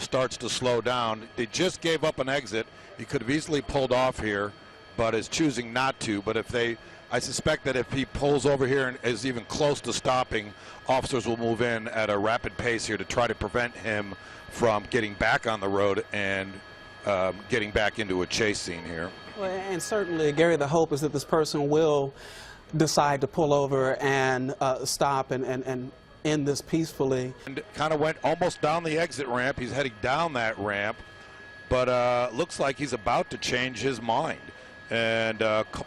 starts to slow down. They just gave up an exit. He could have easily pulled off here, but is choosing not to. But I suspect that if he pulls over here and is even close to stopping, officers will move in at a rapid pace here to try to prevent him from getting back on the road and getting back into a chase scene here. Well, and certainly, Gary, the hope is that this person will decide to pull over and stop and end this peacefully. And kind of went almost down the exit ramp. He's heading down that ramp, but looks like he's about to change his mind and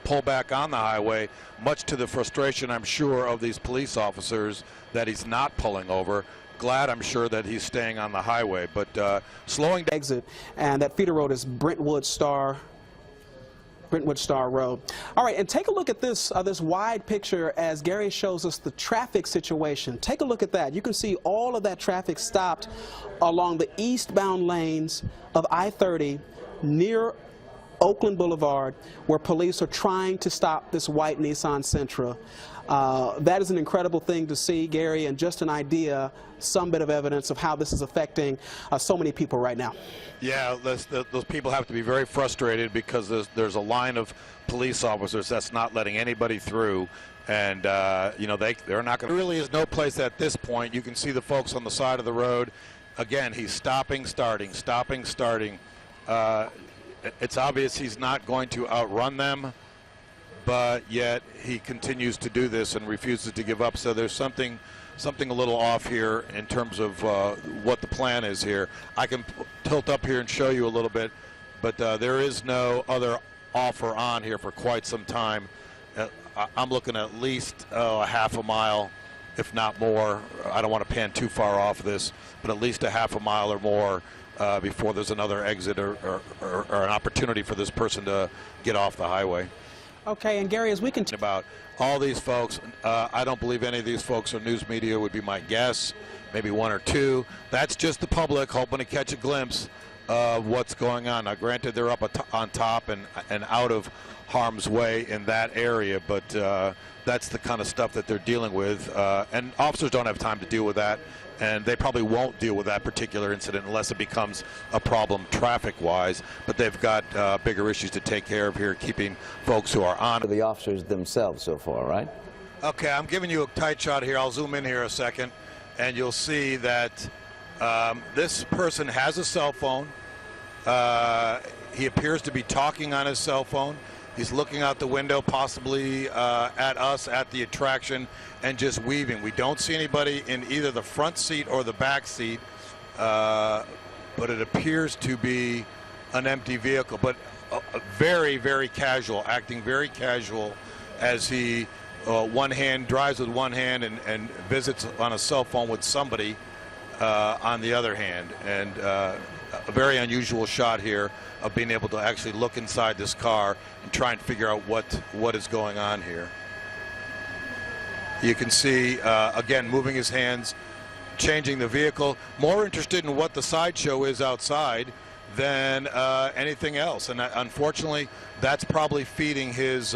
pull back on the highway, much to the frustration, I'm sure, of these police officers that he's not pulling over. Glad, I'm sure, that he's staying on the highway, but slowing down. Exit, and that feeder road is Brentwood Star Road. All right, and take a look at this this wide picture as Gary shows us the traffic situation. Take a look at that. You can see all of that traffic stopped along the eastbound lanes of I-30 near Oakland Boulevard, where police are trying to stop this white Nissan Sentra. That is an incredible thing to see, Gary, and just an idea, some bit of evidence of how this is affecting so many people right now. Yeah, those people have to be very frustrated because there's a line of police officers that's not letting anybody through, and you know, they're not going to. There really is no place at this point. You can see the folks on the side of the road. Again, he's stopping, starting, stopping, starting. It's obvious he's not going to outrun them, but yet he continues to do this and refuses to give up. So there's something a little off here in terms of what the plan is here. I can tilt up here and show you a little bit, but there is no other offer on here for quite some time. I'm looking at least a half a mile, if not more. I don't want to pan too far off this, but at least a half a mile or more before there's another exit or an opportunity for this person to get off the highway. Okay, and Gary, as we continue about all these folks, I don't believe any of these folks are news media, would be my guess. Maybe one or two. That's just the public hoping to catch a glimpse of what's going on. Now, granted, they're up on top and out of harm's way in that area, but that's the kind of stuff that they're dealing with. And officers don't have time to deal with that, and they probably won't deal with that particular incident unless it becomes a problem traffic-wise. But they've got bigger issues to take care of here, keeping folks who are on. The officers themselves so far, right? Okay, I'm giving you a tight shot here. I'll zoom in here a second, and you'll see that this person has a cell phone. He appears to be talking on his cell phone. He's looking out the window, possibly at us at the attraction, and just weaving. We don't see anybody in either the front seat or the back seat, but it appears to be an empty vehicle. But very, very casual, acting very casual as he drives with one hand and visits on a cell phone with somebody on the other hand. And a very unusual shot here of being able to actually look inside this car and try and figure out what is going on here. You can see, again, moving his hands, changing the vehicle, more interested in what the sideshow is outside than anything else. And unfortunately, that's probably feeding his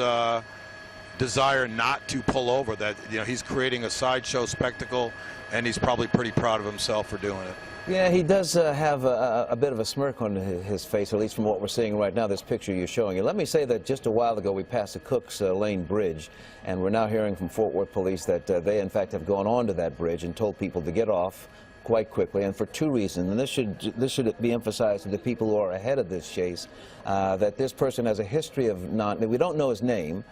desire not to pull over. That, you know, he's creating a sideshow spectacle, and he's probably pretty proud of himself for doing it. Yeah, he does have a bit of a smirk on his face, at least from what we're seeing right now, this picture you're showing. And let me say that just a while ago we passed the Cooks Lane Bridge, and we're now hearing from Fort Worth police that they, in fact, have gone onto that bridge and told people to get off quite quickly, and for two reasons. And this should be emphasized to the people who are ahead of this chase, that this person has a history of we don't know his name.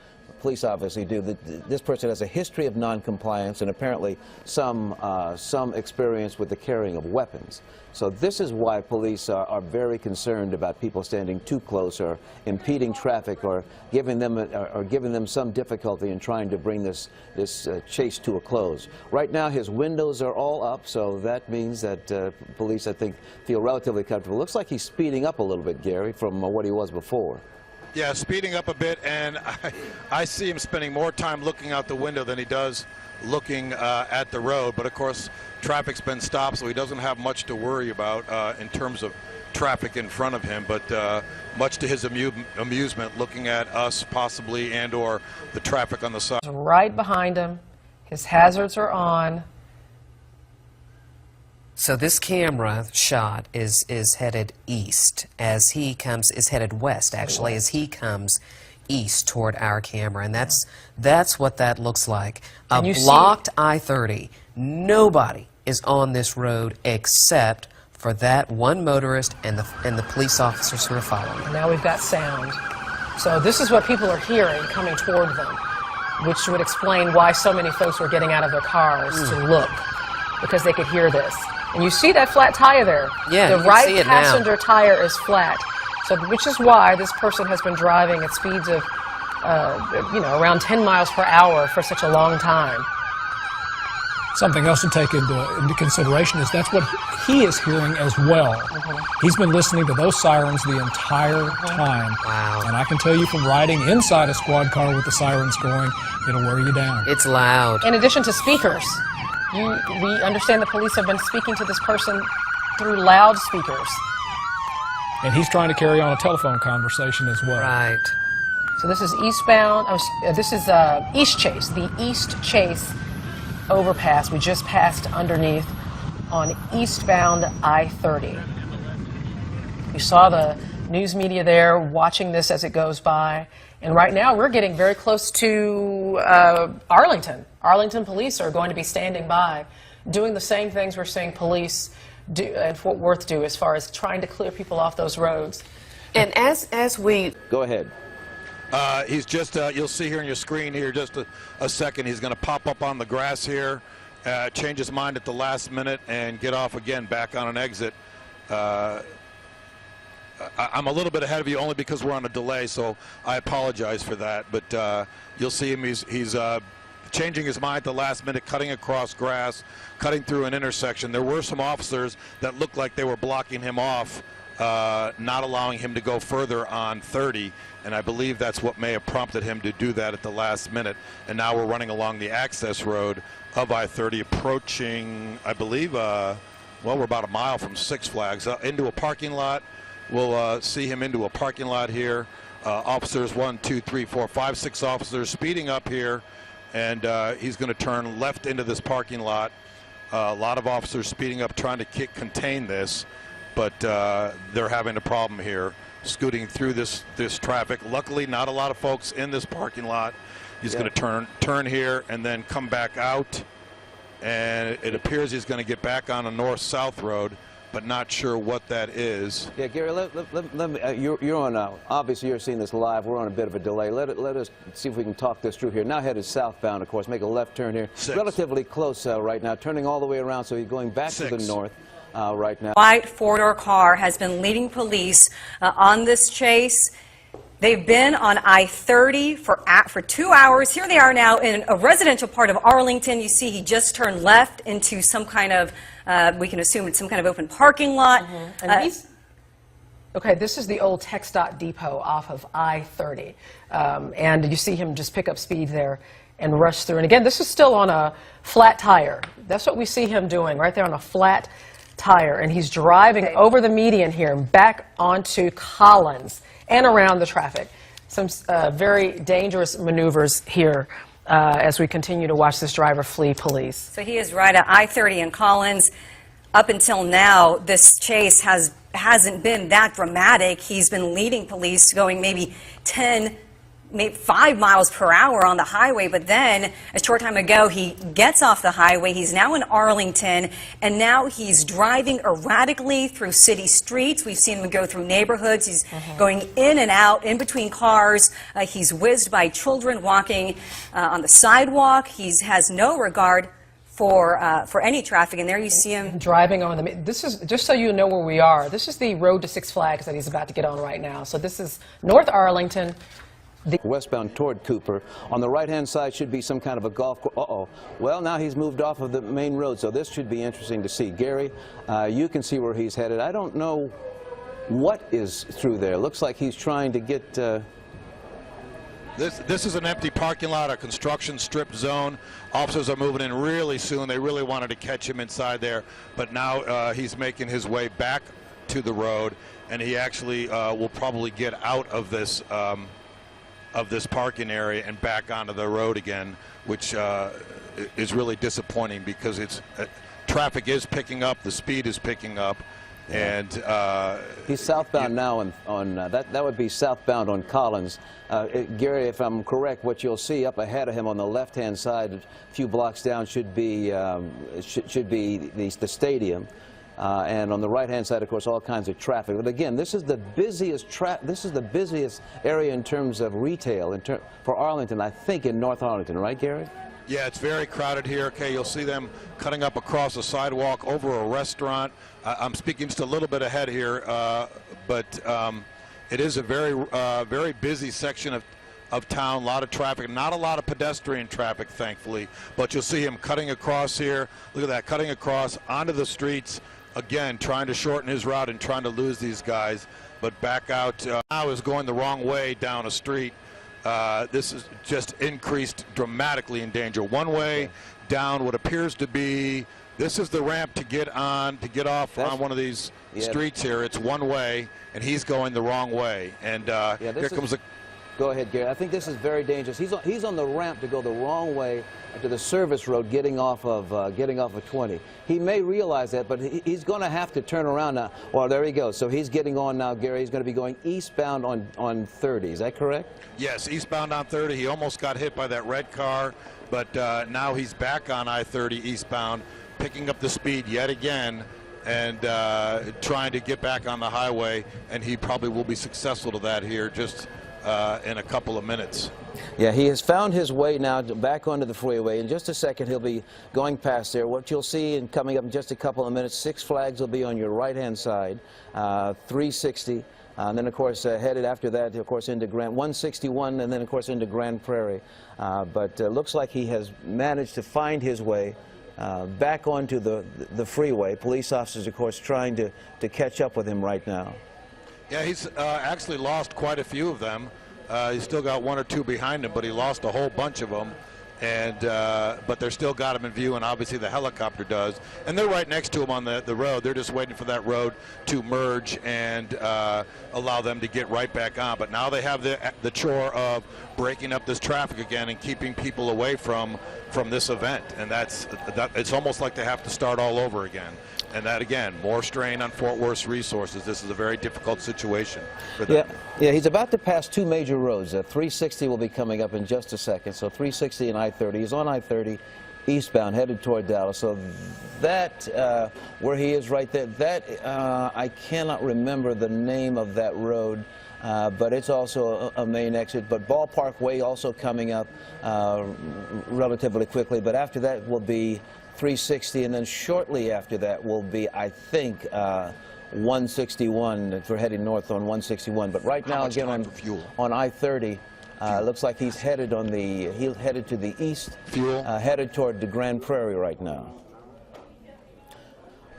Police obviously do. This person has a history of non-compliance and apparently some experience with the carrying of weapons. So this is why police are very concerned about people standing too close or impeding traffic or giving them some difficulty in trying to bring this chase to a close. Right now his windows are all up, so that means that police, I think, feel relatively comfortable. Looks like he's speeding up a little bit, Gary, from what he was before. Yeah, speeding up a bit, and I see him spending more time looking out the window than he does looking at the road. But of course, traffic's been stopped, so he doesn't have much to worry about in terms of traffic in front of him. But much to his amusement, looking at us possibly and/or the traffic on the side. Right behind him, his hazards are on. So this camera shot is headed east as he comes, is headed west actually, as he comes east toward our camera, and that's what that looks like. A blocked I-30. Nobody is on this road except for that one motorist and the police officers who are following. And now we've got sound. So this is what people are hearing coming toward them, which would explain why so many folks were getting out of their cars to look, because they could hear this. And you see that flat tire there. Yeah, the right passenger tire is flat. So, which is why this person has been driving at speeds of, around 10 miles per hour for such a long time. Something else to take into consideration is that's what he is hearing as well. He's been listening to those sirens the entire time. Wow. And I can tell you from riding inside a squad car with the sirens going, it'll wear you down. It's loud. In addition to speakers, we understand the police have been speaking to this person through loudspeakers. And he's trying to carry on a telephone conversation as well. Right. So this is eastbound. This is East Chase, the East Chase overpass. We just passed underneath on eastbound I-30. You saw the news media there watching this as it goes by. And right now we're getting very close to Arlington. Arlington police are going to be standing by, doing the same things we're seeing police do and Fort Worth do as far as trying to clear people off those roads. And as we Go ahead. He's just, you'll see here on your screen here, just a second, he's going to pop up on the grass here, change his mind at the last minute, and get off again back on an exit. I'm a little bit ahead of you only because we're on a delay, so I apologize for that. But you'll see him, he's changing his mind at the last minute, cutting across grass, cutting through an intersection. There were some officers that looked like they were blocking him off, not allowing him to go further on 30, and I believe that's what may have prompted him to do that at the last minute. And now we're running along the access road of I-30, approaching, I believe, well, we're about a mile from Six Flags, into a parking lot. We'll see him into a parking lot here. Officers, 1, 2, 3, 4, 5, 6 officers speeding up here, and he's going to turn left into this parking lot. A lot of officers speeding up trying to contain this, but they're having a problem here scooting through this traffic. Luckily, not a lot of folks in this parking lot. He's going to turn here and then come back out, and it appears he's going to get back on a north-south road, but not sure what that is. Yeah, Gary, let me, you're on, obviously you're seeing this live. We're on a bit of a delay. Let us see if we can talk this through here. Now headed southbound, of course. Make a left turn here. 6. Relatively close right now, turning all the way around, so he's going back 6. To the north right now. White four-door car has been leading police on this chase. They've been on I-30 for 2 hours. Here they are now in a residential part of Arlington. You see he just turned left into some kind of, we can assume it's some kind of open parking lot. And okay, this is the old TxDOT depot off of I-30. And you see him just pick up speed there and rush through. And again, this is still on a flat tire. That's what we see him doing, right there on a flat tire. And he's driving over the median here and back onto Collins and around the traffic. Some very dangerous maneuvers here as we continue to watch this driver flee police. So he is right at I-30 in Collins. Up until now, this chase hasn't been that dramatic. He's been leading police going maybe 5 miles per hour on the highway, but then a short time ago he gets off the highway. He's now in Arlington, and now he's driving erratically through city streets. We've seen him go through neighborhoods. He's going in and out in between cars. He's whizzed by children walking on the sidewalk. He has no regard for any traffic, and there you see him driving on the. This is just so you know where we are. This is the road to Six Flags that he's about to get on right now. So this is North Arlington. Westbound toward Cooper. On the right-hand side should be some kind of a golf course. Well, now he's moved off of the main road, so this should be interesting to see. Gary, you can see where he's headed. I don't know what is through there. Looks like he's trying to get... This is an empty parking lot, a construction strip zone. Officers are moving in really soon. They really wanted to catch him inside there, but now he's making his way back to the road, and he actually will probably get out of this parking area and back onto the road again, which is really disappointing because it's traffic is picking up, the speed is picking up, and he's southbound now on that would be southbound on Collins. Gary, if I'm correct, what you'll see up ahead of him on the left-hand side, a few blocks down, should be the stadium. And on the right-hand side, of course, all kinds of traffic. But again, this is the busiest area in terms of retail for Arlington, I think, in North Arlington, right, Gary? Yeah, it's very crowded here. Okay, you'll see them cutting up across a sidewalk over a restaurant. I'm speaking just a little bit ahead here, but it is a very busy section of town. A lot of traffic, not a lot of pedestrian traffic, thankfully. But you'll see him cutting across here. Look at that, cutting across onto the streets. Again, trying to shorten his route and trying to lose these guys. But back out now is going the wrong way down a street. This is just increased dramatically in danger. One way down what appears to be, this is the ramp to get off on one of these streets here. It's one way, and he's going the wrong way. And here comes a... Go ahead, Gary. I think this is very dangerous. He's on the ramp to go the wrong way to the service road, getting off of 20. He may realize that, but he's going to have to turn around now. Well, there he goes. So he's getting on now, Gary. He's going to be going eastbound on 30. Is that correct? Yes, eastbound on 30. He almost got hit by that red car, but now he's back on I-30 eastbound, picking up the speed yet again, and trying to get back on the highway, and he probably will be successful to that here just in a couple of minutes. Yeah, he has found his way now back onto the freeway. In just a second, he'll be going past there. What you'll see and coming up in just a couple of minutes, Six Flags will be on your right-hand side, 360. And then, of course, headed after that, of course, into 161, and then, of course, into Grand Prairie. But looks like he has managed to find his way back onto the freeway. Police officers, of course, trying to catch up with him right now. Yeah, he's actually lost quite a few of them. He's still got one or two behind him, but he lost a whole bunch of them. And but they're still got him in view, and obviously the helicopter does. And they're right next to him on the road. They're just waiting for that road to merge and allow them to get right back on. But now they have the chore of breaking up this traffic again and keeping people away from this event. And it's almost like they have to start all over again. And that, again, more strain on Fort Worth's resources. This is a very difficult situation for them. Yeah, he's about to pass two major roads. 360 will be coming up in just a second. So 360 and I-30. He's on I-30 eastbound, headed toward Dallas. So that, where he is right there, that, I cannot remember the name of that road. But it's also a main exit. But Ballpark Way also coming up relatively quickly. But after that will be 360, and then shortly after that will be, I think, 161. If we're heading north on 161. But right now, again, on I-30, looks like he's headed to the east, headed toward the Grand Prairie right now.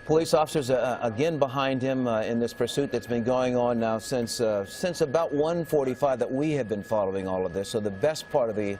Police officers again behind him in this pursuit that's been going on now since about 1:45 that we have been following all of this. So the best part of the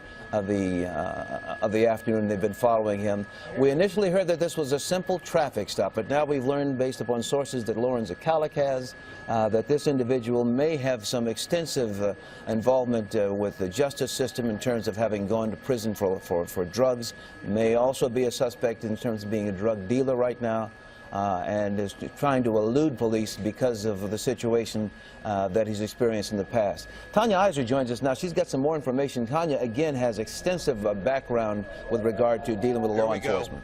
afternoon they've been following him. We initially heard that this was a simple traffic stop, but now we've learned, based upon sources that Lauren Zakalik has, that this individual may have some extensive involvement with the justice system in terms of having gone to prison for drugs. May also be a suspect in terms of being a drug dealer right now. And is trying to elude police because of the situation that he's experienced in the past. Tanya Iser joins us now. She's got some more information. Tanya, again, has extensive background with regard to dealing with law enforcement.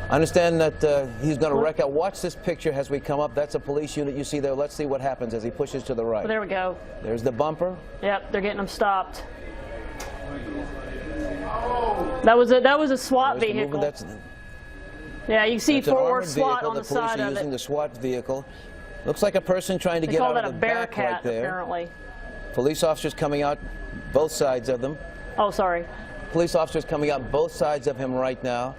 I understand that he's going to wreck out. Watch this picture as we come up. That's a police unit you see there. Let's see what happens as he pushes to the right. Well, there we go. There's the bumper. Yep, they're getting him stopped. That was a SWAT vehicle. Yeah, you see Fort Worth SWAT on the side of it. Using the SWAT vehicle. Looks like a person trying to get out of the back right there. Apparently. Police officers coming out both sides of them. Oh, sorry. Police officers coming out both sides of him right now.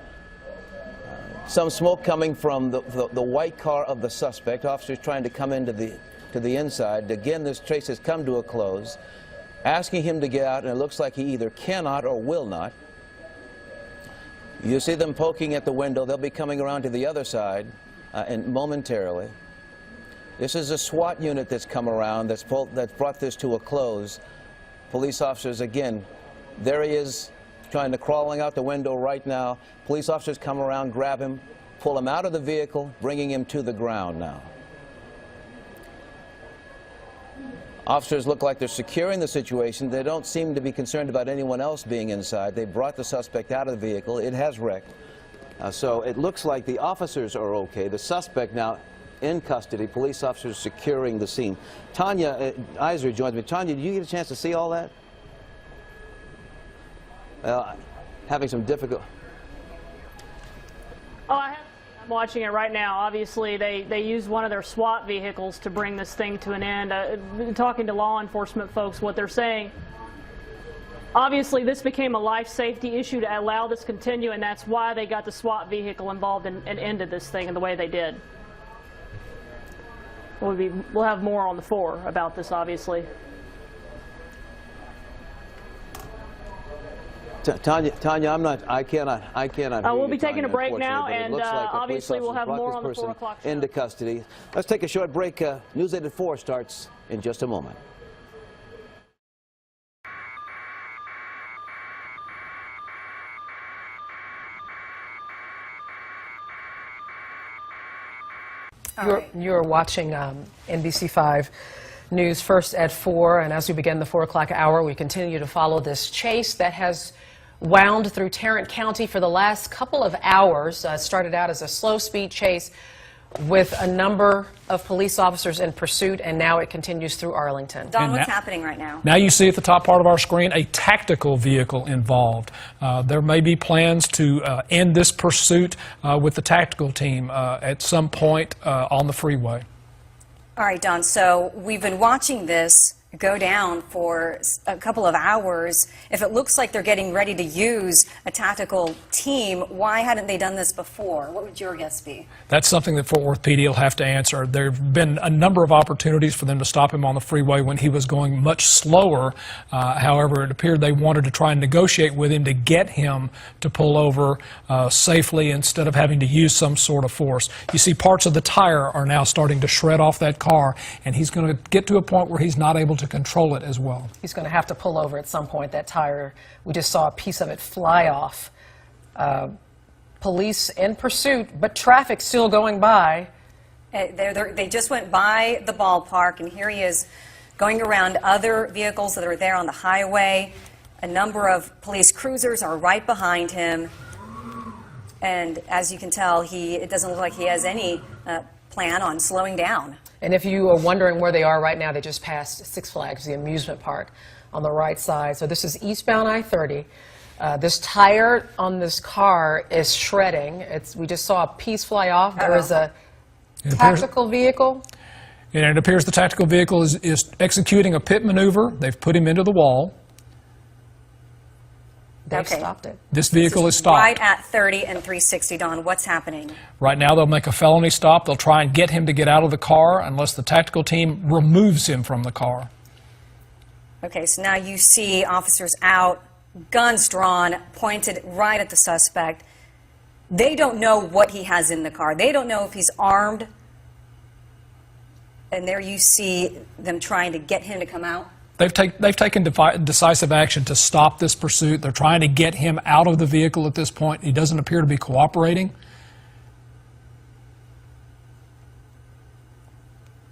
Some smoke coming from the white car of the suspect. Officers trying to come into the inside. Again, this chase has come to a close. Asking him to get out, and it looks like he either cannot or will not. You see them poking at the window. They'll be coming around to the other side and momentarily. This is a SWAT unit that's come around that's brought this to a close. Police officers, again, there he is trying to crawling out the window right now. Police officers come around, grab him, pull him out of the vehicle, bringing him to the ground now. Officers look like they're securing the situation. They don't seem to be concerned about anyone else being inside. They brought the suspect out of the vehicle. It has wrecked. So it looks like the officers are okay. The suspect now in custody. Police officers securing the scene. Tanya Iser joins me. Tanya, did you get a chance to see all that? Having some difficult... Oh, I'm watching it right now. Obviously, they used one of their SWAT vehicles to bring this thing to an end. Talking to law enforcement folks, what they're saying, obviously this became a life safety issue to allow this to continue, and that's why they got the SWAT vehicle involved and ended this thing in the way they did. We'll have more on the 4 about this, obviously. Tanya, I cannot we'll be taking Tanya, a break now, and like obviously we'll have more on the 4 o'clock show. Into custody. Let's take a short break. News 8 at 4 starts in just a moment. You're watching NBC5 News first at 4, and as we begin the 4 o'clock hour, we continue to follow this chase that has wound through Tarrant County for the last couple of hours. Started out as a slow-speed chase with a number of police officers in pursuit, and now it continues through Arlington. Don, what's happening right now? Now you see at the top part of our screen a tactical vehicle involved. There may be plans to end this pursuit with the tactical team at some point on the freeway. All right, Don, so we've been watching this go down for a couple of hours. If it looks like they're getting ready to use a tactical team, why hadn't they done this before? What would your guess be? That's something that Fort Worth PD will have to answer. There have been a number of opportunities for them to stop him on the freeway when he was going much slower. However, it appeared they wanted to try and negotiate with him to get him to pull over safely instead of having to use some sort of force. You see parts of the tire are now starting to shred off that car, and he's going to get to a point where he's not able to control it as well. He's going to have to pull over at some point. That tire, we just saw a piece of it fly off. Police in pursuit, but traffic still going by. They just went by the ballpark, and here he is going around other vehicles that are there on the highway. A number of police cruisers are right behind him. And as you can tell, it doesn't look like he has any plan on slowing down. And if you are wondering where they are right now, they just passed Six Flags, the amusement park, on the right side. So this is eastbound I-30. This tire on this car is shredding. We just saw a piece fly off. There is a tactical vehicle. And it appears the tactical vehicle is executing a pit maneuver. They've put him into the wall. They've stopped it. This vehicle is stopped. Right at 30 and 360, Don. What's happening? Right now they'll make a felony stop. They'll try and get him to get out of the car unless the tactical team removes him from the car. Okay, so now you see officers out, guns drawn, pointed right at the suspect. They don't know what he has in the car. They don't know if he's armed. And there you see them trying to get him to come out. They've taken decisive action to stop this pursuit. They're trying to get him out of the vehicle at this point. He doesn't appear to be cooperating.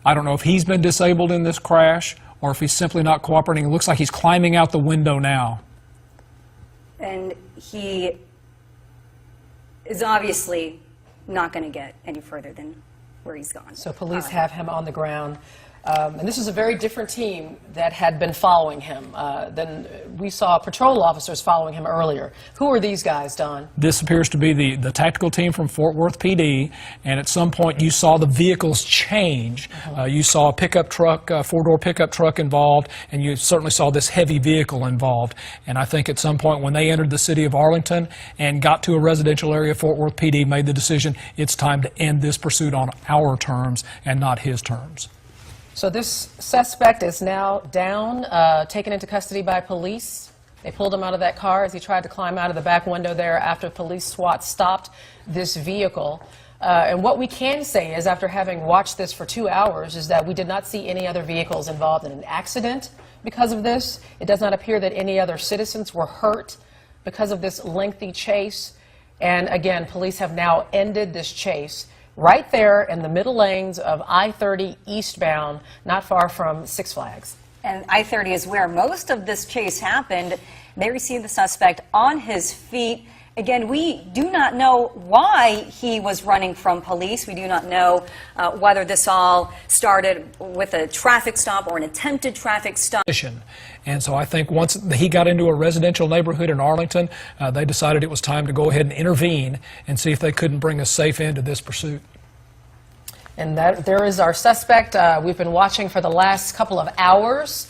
I don't know if he's been disabled in this crash or if he's simply not cooperating. It looks like he's climbing out the window now. And he is obviously not going to get any further than where he's gone. So police have him on the ground. And this is a very different team that had been following him. Then we saw patrol officers following him earlier. Who are these guys, Don? This appears to be the tactical team from Fort Worth PD, and at some point you saw the vehicles change. You saw a pickup truck, a four-door pickup truck involved, and you certainly saw this heavy vehicle involved. And I think at some point when they entered the city of Arlington and got to a residential area, Fort Worth PD made the decision it's time to end this pursuit on our terms and not his terms. So this suspect is now down, taken into custody by police. They pulled him out of that car as he tried to climb out of the back window there after police SWAT stopped this vehicle. And what we can say is, after having watched this for 2 hours, is that we did not see any other vehicles involved in an accident because of this. It does not appear that any other citizens were hurt because of this lengthy chase. And again, police have now ended this chase right there in the middle lanes of I-30 eastbound, not far from Six Flags. And I-30 is where most of this chase happened. They received the suspect on his feet. Again, we do not know why he was running from police. We do not know whether this all started with a traffic stop or an attempted traffic stop. And so I think once he got into a residential neighborhood in Arlington, they decided it was time to go ahead and intervene and see if they couldn't bring a safe end to this pursuit. And there is our suspect. We've been watching for the last couple of hours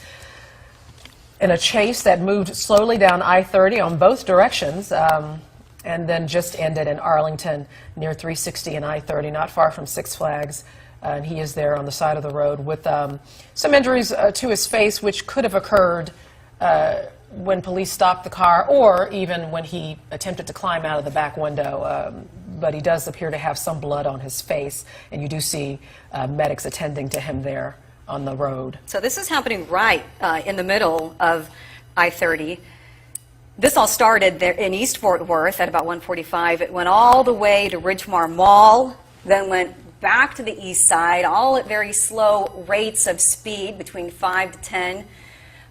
in a chase that moved slowly down I-30 on both directions. And then just ended in Arlington near 360 and I-30, not far from Six Flags. And he is there on the side of the road with some injuries to his face, which could have occurred when police stopped the car or even when he attempted to climb out of the back window. But he does appear to have some blood on his face, and you do see medics attending to him there on the road. So this is happening right in the middle of I-30. This all started there in East Fort Worth at about 1:45. It went all the way to Ridgemar Mall, then went back to the east side, all at very slow rates of speed, between 5 to 10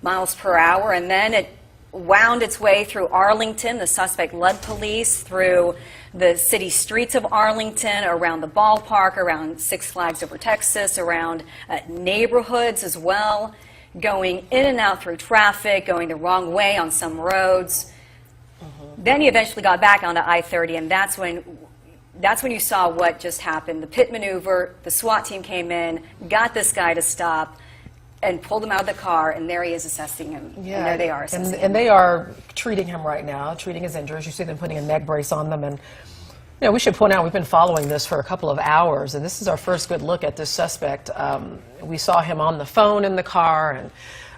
miles per hour, and then it wound its way through Arlington. The suspect led police through the city streets of Arlington, around the ballpark, around Six Flags Over Texas, around neighborhoods as well, going in and out through traffic, going the wrong way on some roads. Then he eventually got back onto I-30, and that's when you saw what just happened. The pit maneuver, the SWAT team came in, got this guy to stop, and pulled him out of the car, and there he is assessing him. Yeah, and there they are assessing him. And they are treating him right now, treating his injuries. You see them putting a neck brace on them. And you know, we should point out we've been following this for a couple of hours, and this is our first good look at this suspect. We saw him on the phone in the car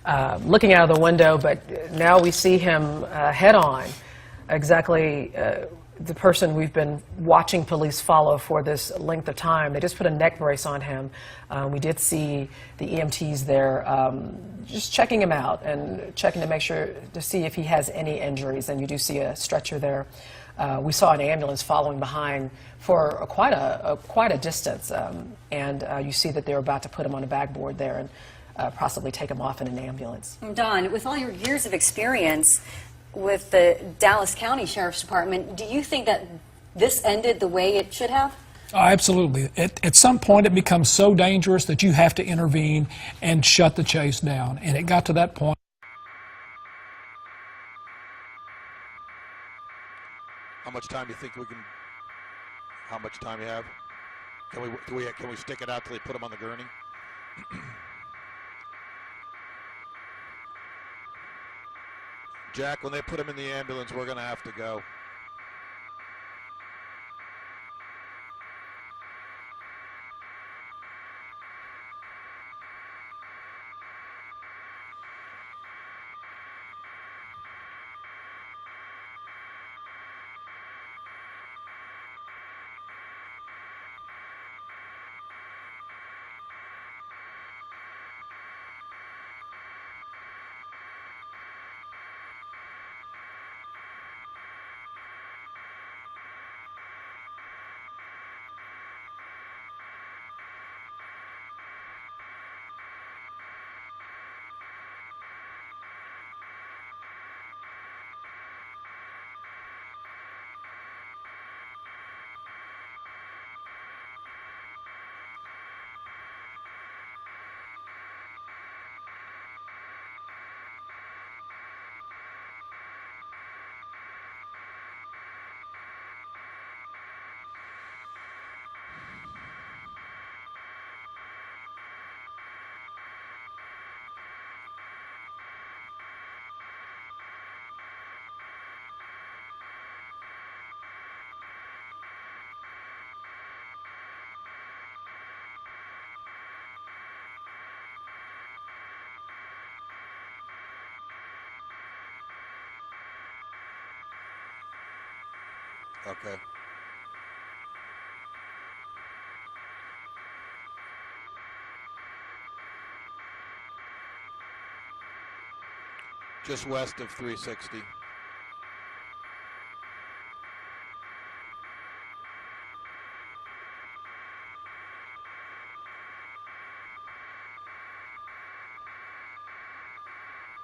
and looking out of the window, but now we see him head on. Exactly the person we've been watching police follow for this length of time. They just put a neck brace on him. We did see the EMTs there just checking him out and checking to make sure to see if he has any injuries, and you do see a stretcher there. We saw an ambulance following behind for quite a distance, and you see that they're about to put him on a backboard there and possibly take him off in an ambulance. Don, with all your years of experience with the Dallas County Sheriff's Department, do you think that this ended the way it should have? Absolutely. At some point, it becomes so dangerous that you have to intervene and shut the chase down. And it got to that point. How much time do you think we can? How much time you have? Can we stick it out till they put him on the gurney? Jack, when they put him in the ambulance, we're going to have to go. Okay. Just west of 360.